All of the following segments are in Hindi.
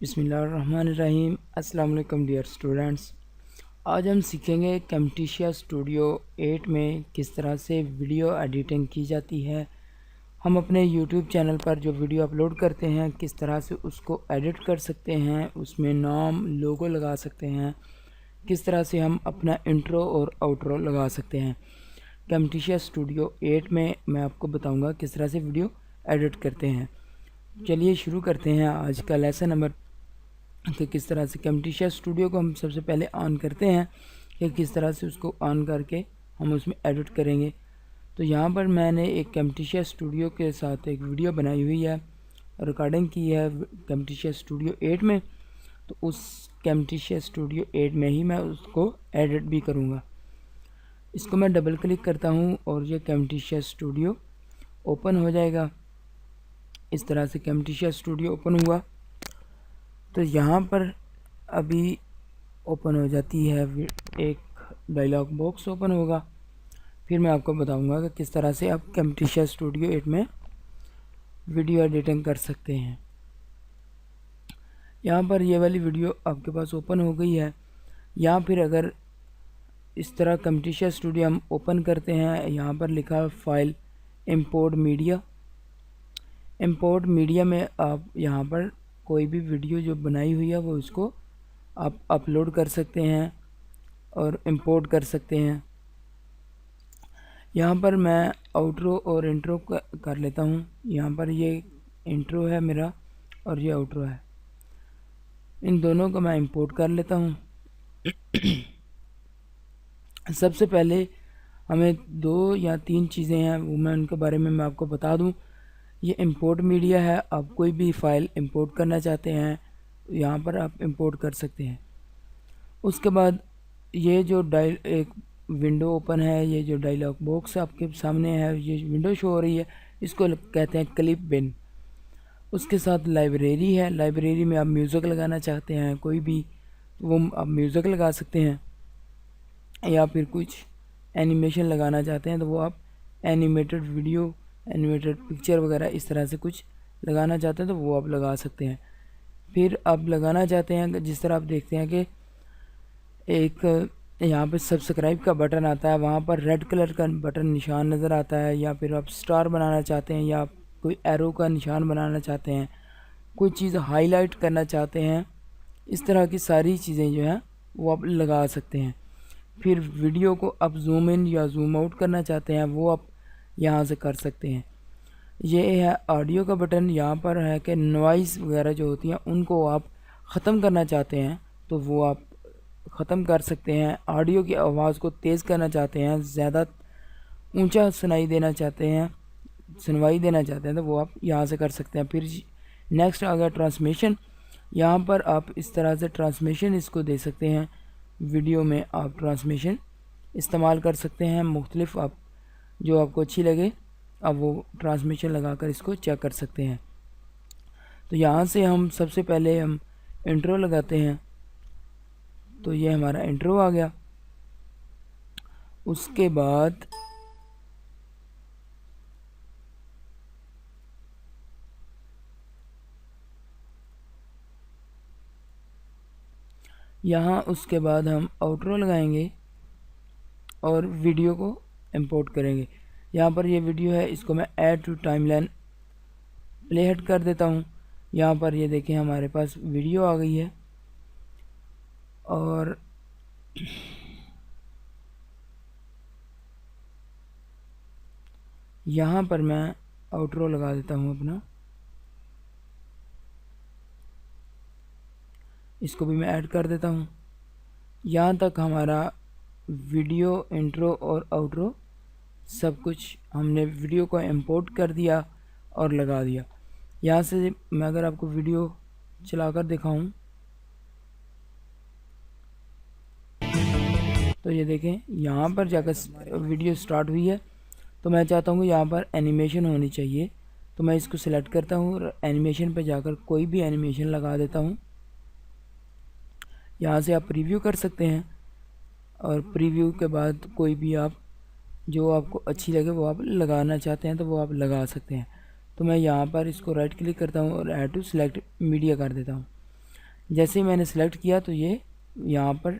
बिस्मिल्लाहिर्रहमानिर्रहीम। अस्सलाम वालेकुम डियर स्टूडेंट्स। आज हम सीखेंगे कैमटेशिया स्टूडियो 8 में किस तरह से वीडियो एडिटिंग की जाती है। हम अपने यूट्यूब चैनल पर जो वीडियो अपलोड करते हैं किस तरह से उसको एडिट कर सकते हैं, उसमें नाम लोगो लगा सकते हैं, किस तरह से हम अपना इंट्रो और आउट्रो लगा सकते हैं। कैमटेशिया स्टूडियो 8 में मैं आपको बताऊंगा किस तरह से वीडियो एडिट करते हैं। चलिए शुरू करते हैं आज का लेसन नंबर कि किस तरह से कैमटेशिया स्टूडियो को हम सबसे पहले ऑन करते हैं कि किस तरह से उसको ऑन करके हम उसमें एडिट करेंगे। तो यहाँ पर मैंने एक कैमटेशिया स्टूडियो के साथ एक वीडियो बनाई हुई है, रिकॉर्डिंग की है कैमटेशिया स्टूडियो 8 में। तो उस कैमटेशिया स्टूडियो 8 में ही मैं उसको एडिट भी करूँगा। इसको मैं डबल क्लिक करता हूँ और ये कैमटेशिया स्टूडियो ओपन हो जाएगा। इस तरह से कैमटेशिया स्टूडियो ओपन हुआ तो यहाँ पर अभी ओपन हो जाती है, एक डायलॉग बॉक्स ओपन होगा। फिर मैं आपको बताऊंगा कि किस तरह से आप कैमटेशिया स्टूडियो 8 में वीडियो एडिटिंग कर सकते हैं। यहाँ पर ये वाली वीडियो आपके पास ओपन हो गई है। यहाँ फिर अगर इस तरह कैमटेशिया स्टूडियो हम ओपन करते हैं, यहाँ पर लिखा file import media. Import media में आप यहाँ पर कोई भी वीडियो जो बनाई हुई है वो उसको आप अपलोड कर सकते हैं और इंपोर्ट कर सकते हैं। यहाँ पर मैं आउट्रो और इंट्रो कर लेता हूँ। यहाँ पर ये इंट्रो है मेरा और ये आउट्रो है, इन दोनों को मैं इंपोर्ट कर लेता हूँ। सबसे पहले हमें 2 या 3 चीज़ें हैं वो मैं उनके बारे में मैं आपको बता दूँ। ये इंपोर्ट मीडिया है, आप कोई भी फ़ाइल इंपोर्ट करना चाहते हैं यहाँ पर आप इंपोर्ट कर सकते हैं। उसके बाद ये जो एक विंडो ओपन है, ये जो डायलॉग बॉक्स आपके सामने है, ये विंडो शो हो रही है, इसको कहते हैं क्लिप बिन। उसके साथ लाइब्रेरी है, लाइब्रेरी में आप म्यूज़िक लगाना चाहते हैं कोई भी, वो आप म्यूज़िक लगा सकते हैं, या फिर कुछ एनिमेशन लगाना चाहते हैं तो वो आप एनिमेटेड वीडियो, एनिमेटेड पिक्चर वगैरह इस तरह से कुछ लगाना चाहते हैं तो वो आप लगा सकते हैं। फिर आप लगाना चाहते हैं जिस तरह आप देखते हैं कि एक यहाँ पे सब्सक्राइब का बटन आता है, वहाँ पर रेड कलर का बटन निशान नज़र आता है, या फिर आप स्टार बनाना चाहते हैं, या आप कोई एरो का निशान बनाना चाहते हैं, कोई चीज़ हाईलाइट करना चाहते हैं, इस तरह की सारी चीज़ें जो हैं वो आप लगा सकते हैं। फिर वीडियो को आप जूम इन या जूम आउट करना चाहते हैं वो आप यहाँ से कर सकते हैं। ये है ऑडियो का बटन, यहाँ पर है कि नॉइज़ वगैरह जो होती हैं उनको आप ख़त्म करना चाहते हैं तो वो आप ख़त्म कर सकते हैं। ऑडियो की आवाज़ को तेज़ करना चाहते हैं, ज़्यादा ऊंचा सुनाई देना चाहते हैं, सुनवाई देना चाहते हैं तो वो आप यहाँ से कर सकते हैं। फिर नेक्स्ट आ गया ट्रांसमिशन। यहाँ पर आप इस तरह से ट्रांसमिशन इसको दे सकते हैं। वीडियो में आप ट्रांसमिशन इस्तेमाल कर सकते हैं, मुख्तलिफ आप जो आपको अच्छी लगे अब वो ट्रांसमिशन लगाकर इसको चेक कर सकते हैं। तो यहाँ से हम सबसे पहले हम इंट्रो लगाते हैं, तो ये हमारा इंट्रो आ गया। उसके बाद यहाँ उसके बाद हम आउट्रो लगाएंगे और वीडियो को इंपोर्ट करेंगे। यहाँ पर ये वीडियो है, इसको मैं add to timeline play head कर देता हूँ। यहाँ पर ये देखें हमारे पास वीडियो आ गई है और यहाँ पर मैं आउट्रो लगा देता हूँ अपना, इसको भी मैं ऐड कर देता हूँ। यहाँ तक हमारा वीडियो इंट्रो और आउट्रो सब कुछ हमने वीडियो को इंपोर्ट कर दिया और लगा दिया। यहाँ से मैं अगर आपको वीडियो चलाकर दिखाऊं तो ये देखें यहाँ पर जाकर वीडियो स्टार्ट हुई है। तो मैं चाहता हूँ यहाँ पर एनिमेशन होनी चाहिए, तो मैं इसको सिलेक्ट करता हूँ और एनिमेशन पर जाकर कोई भी एनिमेशन लगा देता हूँ। यहाँ से आप प्रीव्यू कर सकते हैं और प्रीव्यू के बाद कोई भी आप जो आपको अच्छी लगे वो आप लगाना चाहते हैं तो वो आप लगा सकते हैं। तो मैं यहाँ पर इसको राइट क्लिक करता हूँ और ऐड टू सिलेक्ट मीडिया कर देता हूँ। जैसे ही मैंने सेलेक्ट किया तो ये यहाँ पर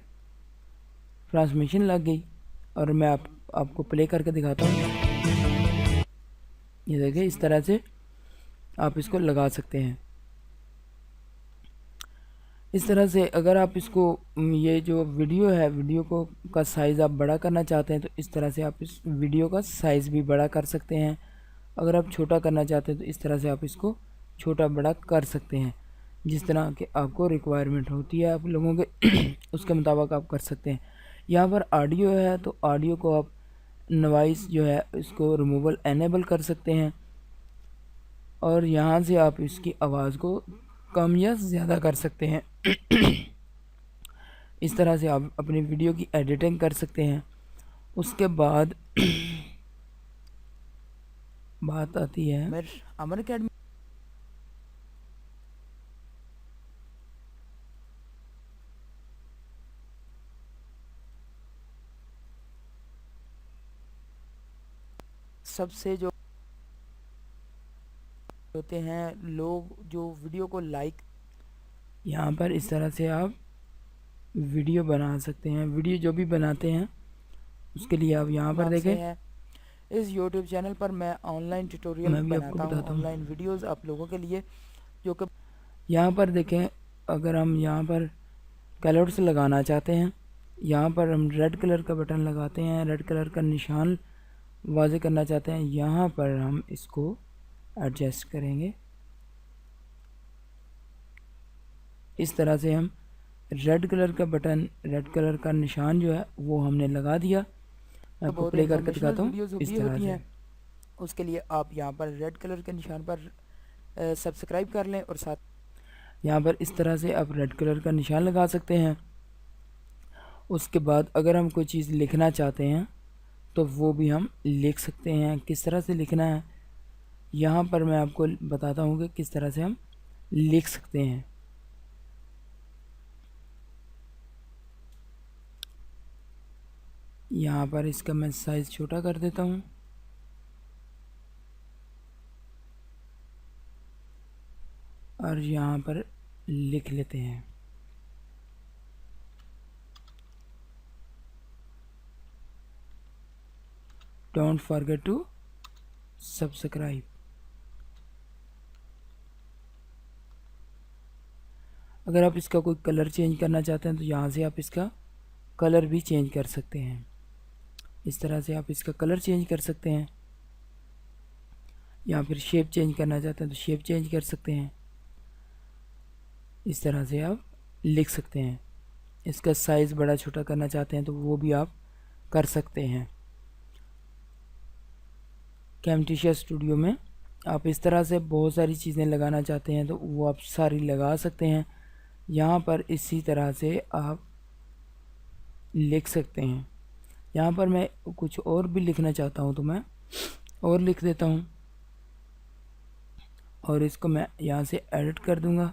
ट्रांसमिशन लग गई। और मैं आपको प्ले करके दिखाता हूँ। ये देखिए, इस तरह से आप इसको लगा सकते हैं। इस तरह से अगर आप इसको ये जो वीडियो है, वीडियो को का साइज़ आप बड़ा करना चाहते हैं तो इस तरह से आप इस वीडियो का साइज़ भी बड़ा कर सकते हैं। अगर आप छोटा करना चाहते हैं तो इस तरह से आप इसको छोटा बड़ा कर सकते हैं। जिस तरह के आपको रिक्वायरमेंट होती है आप लोगों के उसके मुताबिक आप कर सकते हैं। यहाँ पर ऑडियो है तो ऑडियो को आप नॉइस जो है इसको रिमूवल एनेबल कर सकते हैं। और यहाँ से आप इसकी आवाज़ को कम या ज़्यादा कर सकते हैं। इस तरह से आप अपनी वीडियो की एडिटिंग कर सकते हैं। उसके बाद बात आती है अमर अकेडमी। सबसे जो होते हैं लोग जो वीडियो को लाइक, यहाँ पर इस तरह से आप वीडियो बना सकते हैं। वीडियो जो भी बनाते हैं उसके लिए आप यहाँ पर देखें। इस YouTube चैनल पर मैं ऑनलाइन ट्यूटोरियल बनाता हूँ, ऑनलाइन वीडियोस आप लोगों के लिए, जो कि यहाँ पर देखें। अगर हम यहाँ पर कलर्स लगाना चाहते हैं, यहाँ पर हम रेड कलर का बटन लगाते हैं, रेड कलर का निशान वाज़े करना चाहते हैं, यहाँ पर हम इसको एडजस्ट करेंगे। इस तरह से हम रेड कलर का बटन, रेड कलर का निशान जो है वो हमने लगा दिया। मैं आपको प्ले करके दिखाता हूँ। इस तरह से उसके लिए आप यहाँ पर रेड कलर के निशान पर सब्सक्राइब कर लें और साथ यहाँ पर इस तरह से आप रेड कलर का निशान लगा सकते हैं। उसके बाद अगर हम कोई चीज़ लिखना चाहते हैं तो वो भी हम लिख सकते हैं। किस तरह से लिखना है यहाँ पर मैं आपको बताता हूँ कि किस तरह से हम लिख सकते हैं। यहाँ पर इसका मैं साइज़ छोटा कर देता हूँ और यहाँ पर लिख लेते हैं। Don't forget to subscribe. अगर आप इसका कोई कलर चेंज करना चाहते हैं तो यहाँ से आप इसका कलर भी चेंज कर सकते हैं। इस तरह से आप इसका कलर चेंज कर सकते हैं। या फिर शेप चेंज करना चाहते हैं तो शेप चेंज कर सकते हैं। इस तरह से आप लिख सकते हैं। इसका साइज़ बड़ा छोटा करना चाहते हैं तो वो भी आप कर सकते हैं। कैमटेशिया स्टूडियो में आप इस तरह से बहुत सारी चीज़ें लगाना चाहते हैं तो वो आप सारी लगा सकते हैं। यहाँ पर इसी तरह से आप लिख सकते हैं। यहाँ पर मैं कुछ और भी लिखना चाहता हूँ तो मैं और लिख देता हूँ और इसको मैं यहाँ से एडिट कर दूँगा।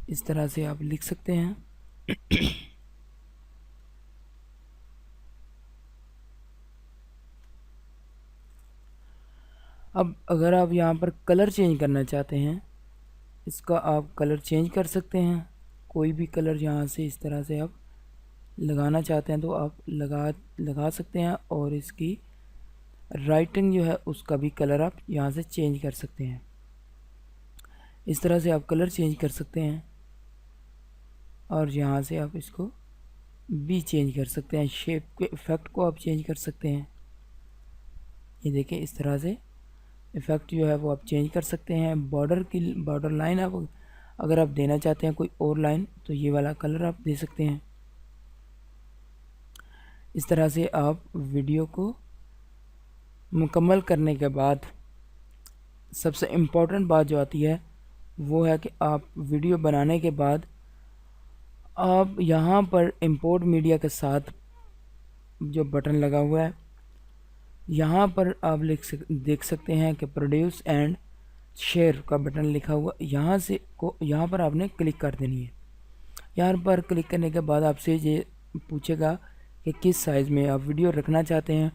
इस तरह से आप लिख सकते हैं। अब अगर आप यहाँ पर कलर चेंज करना चाहते हैं, इसका आप कलर चेंज कर सकते हैं। कोई भी कलर यहाँ से इस तरह से आप लगाना चाहते हैं तो आप लगा सकते हैं और इसकी राइटिंग जो है उसका भी कलर आप यहाँ से चेंज कर सकते हैं। इस तरह से आप कलर चेंज कर सकते हैं और यहाँ से आप इसको भी चेंज कर सकते हैं। शेप के इफ़ेक्ट को आप चेंज कर सकते हैं। ये देखें, इस तरह से इफ़ेक्ट जो है वो आप चेंज कर सकते हैं। बॉर्डर लाइन आप अगर आप देना चाहते हैं कोई और लाइन तो ये वाला कलर आप दे सकते हैं। इस तरह से आप वीडियो को मुकम्मल करने के बाद सबसे इम्पोर्टेंट बात जो आती है वो है कि आप वीडियो बनाने के बाद आप यहाँ पर इंपोर्ट मीडिया के साथ जो बटन लगा हुआ है यहाँ पर आप देख सकते हैं कि प्रोड्यूस एंड शेयर का बटन लिखा हुआ, यहाँ पर आपने क्लिक कर देनी है। यहाँ पर क्लिक करने के बाद आपसे ये पूछेगा कि किस साइज़ में आप वीडियो रखना चाहते हैं।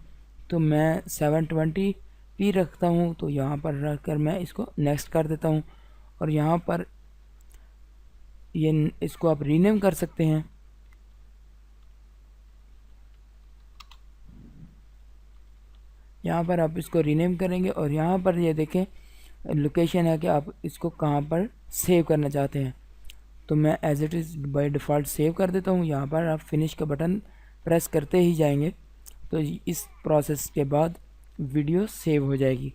तो मैं 720p रखता हूँ, तो यहाँ पर रख कर मैं इसको नेक्स्ट कर देता हूँ। और यहाँ पर इसको आप रीनेम कर सकते हैं। यहाँ पर आप इसको रीनेम करेंगे और यहाँ पर ये देखें लोकेशन है कि आप इसको कहाँ पर सेव करना चाहते हैं। तो मैं as it is by default save कर देता हूँ। यहाँ पर आप फिनिश का बटन प्रेस करते ही जाएंगे तो इस प्रोसेस के बाद वीडियो सेव हो जाएगी।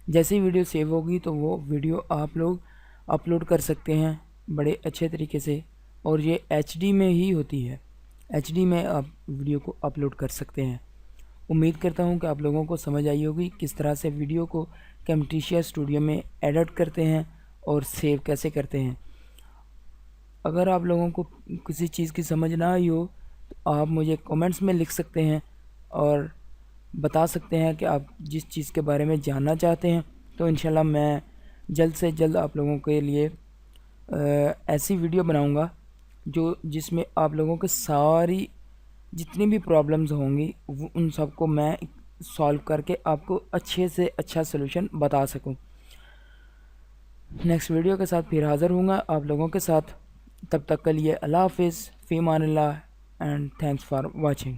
जैसे ही वीडियो सेव होगी तो वो वीडियो आप लोग अपलोड कर सकते हैं बड़े अच्छे तरीके से, और ये HD में ही होती है। HD में आप वीडियो को अपलोड कर सकते हैं। उम्मीद करता हूँ कि आप लोगों को समझ आई होगी किस तरह से वीडियो को कैमटेशिया स्टूडियो में एडिट करते हैं और सेव कैसे करते हैं। अगर आप लोगों को किसी चीज़ की समझ ना आई हो तो आप मुझे कमेंट्स में लिख सकते हैं और बता सकते हैं कि आप जिस चीज़ के बारे में जानना चाहते हैं। तो इंशाल्लाह मैं जल्द से जल्द आप लोगों के लिए ऐसी वीडियो बनाऊंगा जिसमें आप लोगों के सारी जितनी भी प्रॉब्लम्स होंगी उन सबको मैं सॉल्व करके आपको अच्छे से अच्छा सलूशन बता सकूं। नेक्स्ट वीडियो के साथ फिर हाज़िर होऊंगा आप लोगों के साथ। तब तक के लिए अल्लाह हाफिज़, फ़ी अमानिल्लाह एंड थैंक्स फॉर वाचिंग।